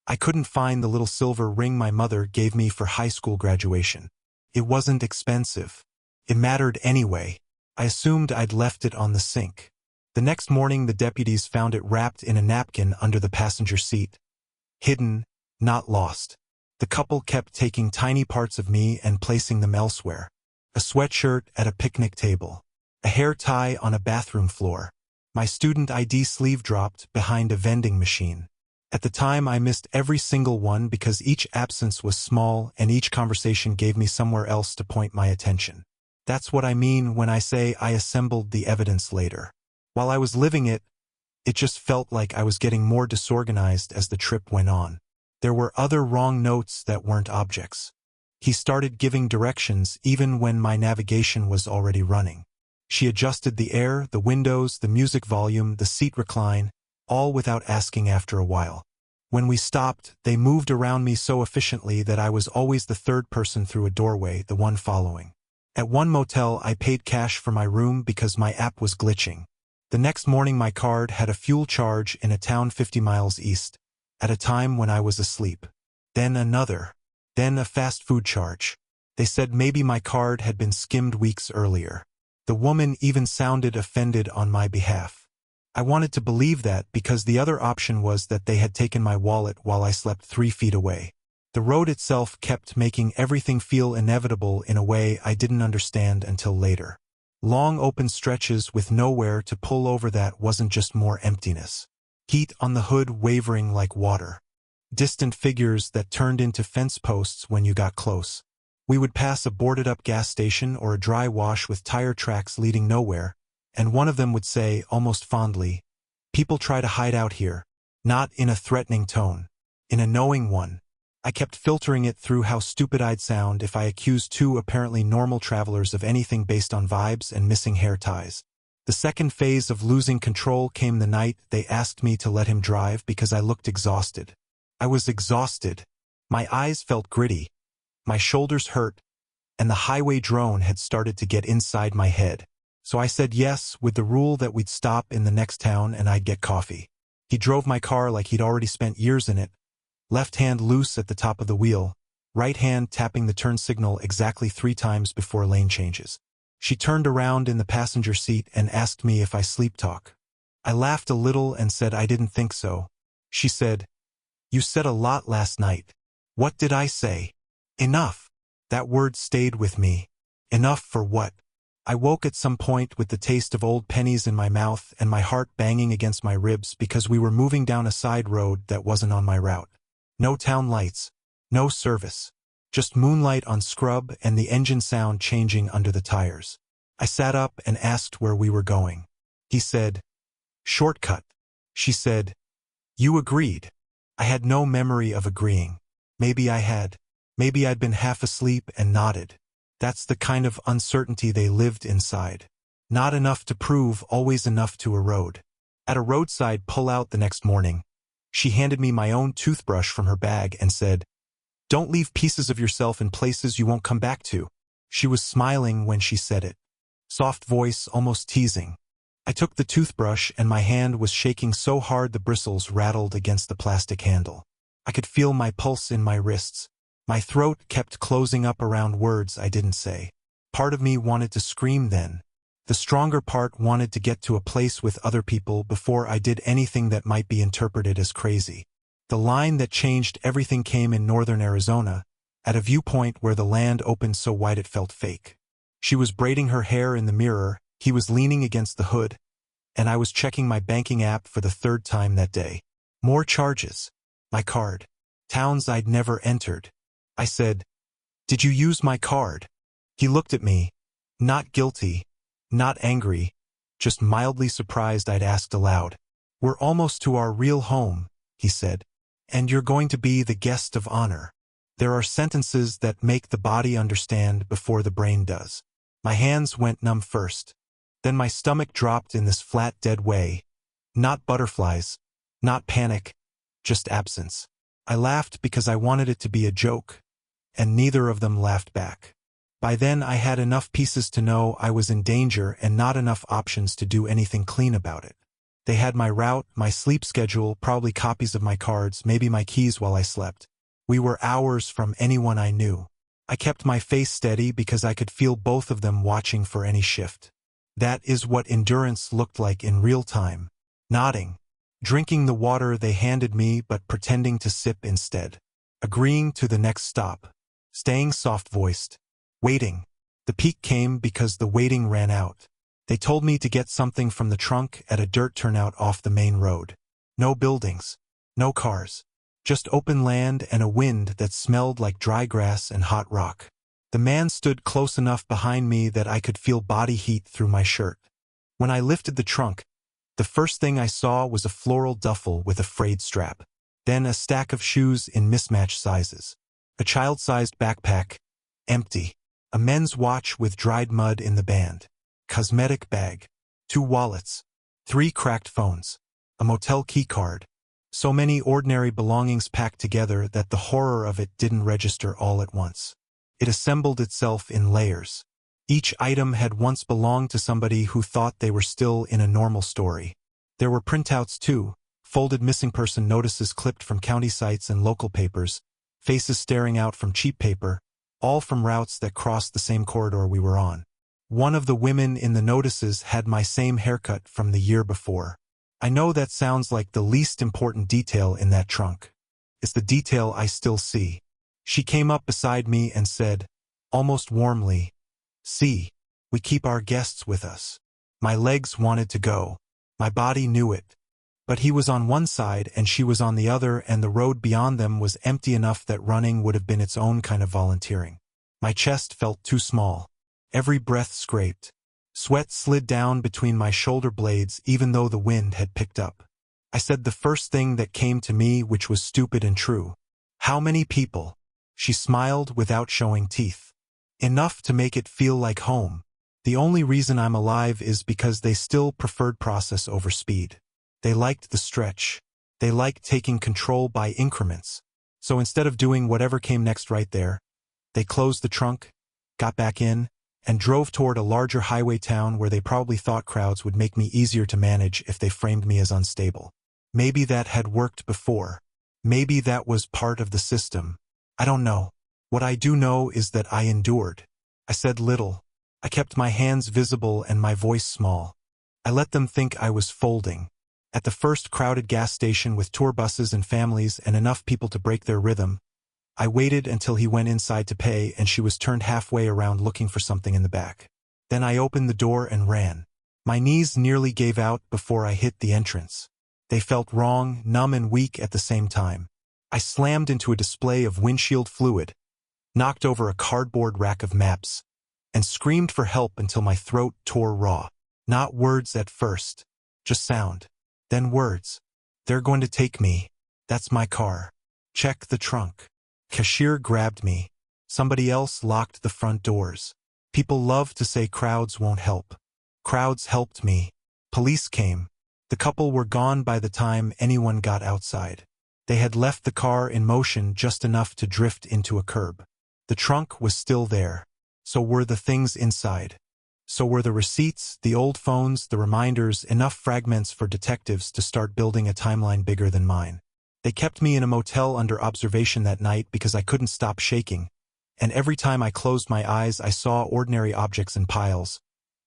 Speaker 1: I couldn't find the little silver ring my mother gave me for high school graduation. It wasn't expensive. It mattered anyway. I assumed I'd left it on the sink. The next morning the deputies found it wrapped in a napkin under the passenger seat. Hidden, not lost. The couple kept taking tiny parts of me and placing them elsewhere. A sweatshirt at a picnic table. A hair tie on a bathroom floor. My student ID sleeve dropped behind a vending machine. At the time I missed every single one because each absence was small and each conversation gave me somewhere else to point my attention. That's what I mean when I say I assembled the evidence later. While I was living it, it just felt like I was getting more disorganized as the trip went on. There were other wrong notes that weren't objects. He started giving directions even when my navigation was already running. She adjusted the air, the windows, the music volume, the seat recline, all without asking after a while. When we stopped, they moved around me so efficiently that I was always the third person through a doorway, the one following. At one motel I paid cash for my room because my app was glitching. The next morning my card had a fuel charge in a town 50 miles east, at a time when I was asleep. Then another. Then a fast food charge. They said maybe my card had been skimmed weeks earlier. The woman even sounded offended on my behalf. I wanted to believe that because the other option was that they had taken my wallet while I slept 3 feet away. The road itself kept making everything feel inevitable in a way I didn't understand until later. Long open stretches with nowhere to pull over that wasn't just more emptiness. Heat on the hood wavering like water. Distant figures that turned into fence posts when you got close. We would pass a boarded-up gas station or a dry wash with tire tracks leading nowhere, and one of them would say, almost fondly, "People try to hide out here." Not in a threatening tone. In a knowing one. I kept filtering it through how stupid I'd sound if I accused 2 apparently normal travelers of anything based on vibes and missing hair ties. The second phase of losing control came the night they asked me to let him drive because I looked exhausted. I was exhausted. My eyes felt gritty. My shoulders hurt, and the highway drone had started to get inside my head. So I said yes, with the rule that we'd stop in the next town and I'd get coffee. He drove my car like he'd already spent years in it, left hand loose at the top of the wheel, right hand tapping the turn signal exactly 3 times before lane changes. She turned around in the passenger seat and asked me if I sleep talk. I laughed a little and said I didn't think so. She said, "You said a lot last night." What did I say? Enough. That word stayed with me. Enough for what? I woke at some point with the taste of old pennies in my mouth and my heart banging against my ribs because we were moving down a side road that wasn't on my route. No town lights. No service. Just moonlight on scrub and the engine sound changing under the tires. I sat up and asked where we were going. He said, "Shortcut." She said, "You agreed." I had no memory of agreeing. Maybe I had. Maybe I'd been half asleep and nodded. That's the kind of uncertainty they lived inside. Not enough to prove, always enough to erode. At a roadside pull-out the next morning, she handed me my own toothbrush from her bag and said, "Don't leave pieces of yourself in places you won't come back to." She was smiling when she said it. Soft voice, almost teasing. I took the toothbrush and my hand was shaking so hard the bristles rattled against the plastic handle. I could feel my pulse in my wrists. My throat kept closing up around words I didn't say. Part of me wanted to scream then. The stronger part wanted to get to a place with other people before I did anything that might be interpreted as crazy. The line that changed everything came in northern Arizona, at a viewpoint where the land opened so wide it felt fake. She was braiding her hair in the mirror, he was leaning against the hood, and I was checking my banking app for the third time that day. More charges. My card. Towns I'd never entered. I said, "Did you use my card?" He looked at me. Not guilty. Not angry. Just mildly surprised I'd asked aloud. "We're almost to our real home," he said. "And you're going to be the guest of honor." There are sentences that make the body understand before the brain does. My hands went numb first. Then my stomach dropped in this flat, dead way. Not butterflies. Not panic. Just absence. I laughed because I wanted it to be a joke, and neither of them laughed back. By then I had enough pieces to know I was in danger and not enough options to do anything clean about it. They had my route, my sleep schedule, probably copies of my cards, maybe my keys while I slept. We were hours from anyone I knew. I kept my face steady because I could feel both of them watching for any shift. That is what endurance looked like in real time. Nodding. Drinking the water they handed me but pretending to sip instead. Agreeing to the next stop. Staying soft-voiced. Waiting. The peak came because the waiting ran out. They told me to get something from the trunk at a dirt turnout off the main road. No buildings. No cars. Just open land and a wind that smelled like dry grass and hot rock. The man stood close enough behind me that I could feel body heat through my shirt. When I lifted the trunk, the first thing I saw was a floral duffel with a frayed strap. Then a stack of shoes in mismatched sizes. A child-sized backpack. Empty. A men's watch with dried mud in the band. Cosmetic bag. 2 wallets. 3 cracked phones. A motel key card. So many ordinary belongings packed together that the horror of it didn't register all at once. It assembled itself in layers. Each item had once belonged to somebody who thought they were still in a normal story. There were printouts too, folded missing person notices clipped from county sites and local papers, faces staring out from cheap paper, all from routes that crossed the same corridor we were on. One of the women in the notices had my same haircut from the year before. I know that sounds like the least important detail in that trunk. It's the detail I still see. She came up beside me and said, almost warmly, "See, we keep our guests with us." My legs wanted to go. My body knew it. But he was on one side and she was on the other, and the road beyond them was empty enough that running would have been its own kind of volunteering. My chest felt too small. Every breath scraped. Sweat slid down between my shoulder blades even though the wind had picked up. I said the first thing that came to me, which was stupid and true. "How many people?" She smiled without showing teeth. "Enough to make it feel like home. The only reason I'm alive is because they still preferred process over speed. They liked the stretch. They liked taking control by increments. So instead of doing whatever came next right there, they closed the trunk, got back in, and drove toward a larger highway town where they probably thought crowds would make me easier to manage if they framed me as unstable. Maybe that had worked before. Maybe that was part of the system. I don't know. What I do know is that I endured. I said little. I kept my hands visible and my voice small. I let them think I was folding. At the first crowded gas station with tour buses and families and enough people to break their rhythm, I waited until he went inside to pay and she was turned halfway around looking for something in the back. Then I opened the door and ran. My knees nearly gave out before I hit the entrance. They felt wrong, numb and weak at the same time. I slammed into a display of windshield fluid, knocked over a cardboard rack of maps, and screamed for help until my throat tore raw. Not words at first, just sound. Then words. "They're going to take me. That's my car. Check the trunk." Cashier grabbed me. Somebody else locked the front doors. People love to say crowds won't help. Crowds helped me. Police came. The couple were gone by the time anyone got outside. They had left the car in motion just enough to drift into a curb. The trunk was still there. So were the things inside. So were the receipts, the old phones, the reminders, enough fragments for detectives to start building a timeline bigger than mine. They kept me in a motel under observation that night because I couldn't stop shaking, and every time I closed my eyes I saw ordinary objects in piles,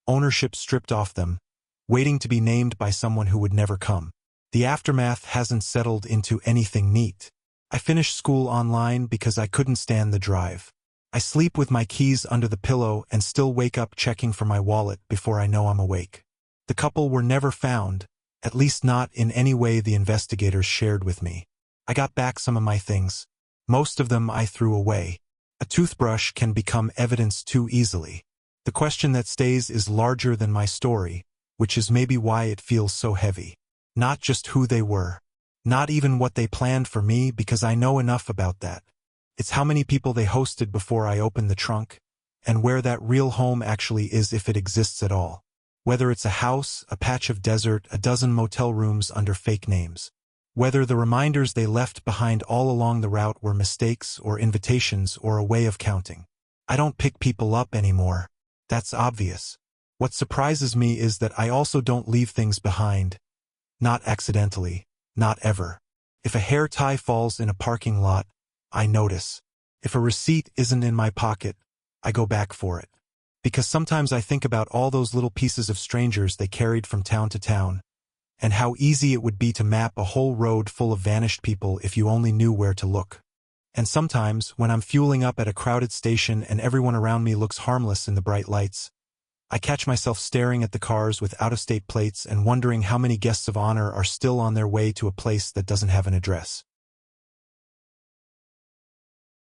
Speaker 1: ownership stripped off them, waiting to be named by someone who would never come. The aftermath hasn't settled into anything neat. I finished school online because I couldn't stand the drive. I sleep with my keys under the pillow and still wake up checking for my wallet before I know I'm awake. The couple were never found, at least not in any way the investigators shared with me. I got back some of my things. Most of them I threw away. A toothbrush can become evidence too easily. The question that stays is larger than my story, which is maybe why it feels so heavy. Not just who they were. Not even what they planned for me, because I know enough about that. It's how many people they hosted before I opened the trunk, and where that real home actually is if it exists at all. Whether it's a house, a patch of desert, a dozen motel rooms under fake names. Whether the reminders they left behind all along the route were mistakes or invitations or a way of counting. I don't pick people up anymore. That's obvious. What surprises me is that I also don't leave things behind. Not accidentally. Not ever. If a hair tie falls in a parking lot, I notice. If a receipt isn't in my pocket, I go back for it. Because sometimes I think about all those little pieces of strangers they carried from town to town, and how easy it would be to map a whole road full of vanished people if you only knew where to look. And sometimes, when I'm fueling up at a crowded station and everyone around me looks harmless in the bright lights, I catch myself staring at the cars with out-of-state plates and wondering how many guests of honor are still on their way to a place that doesn't have an address.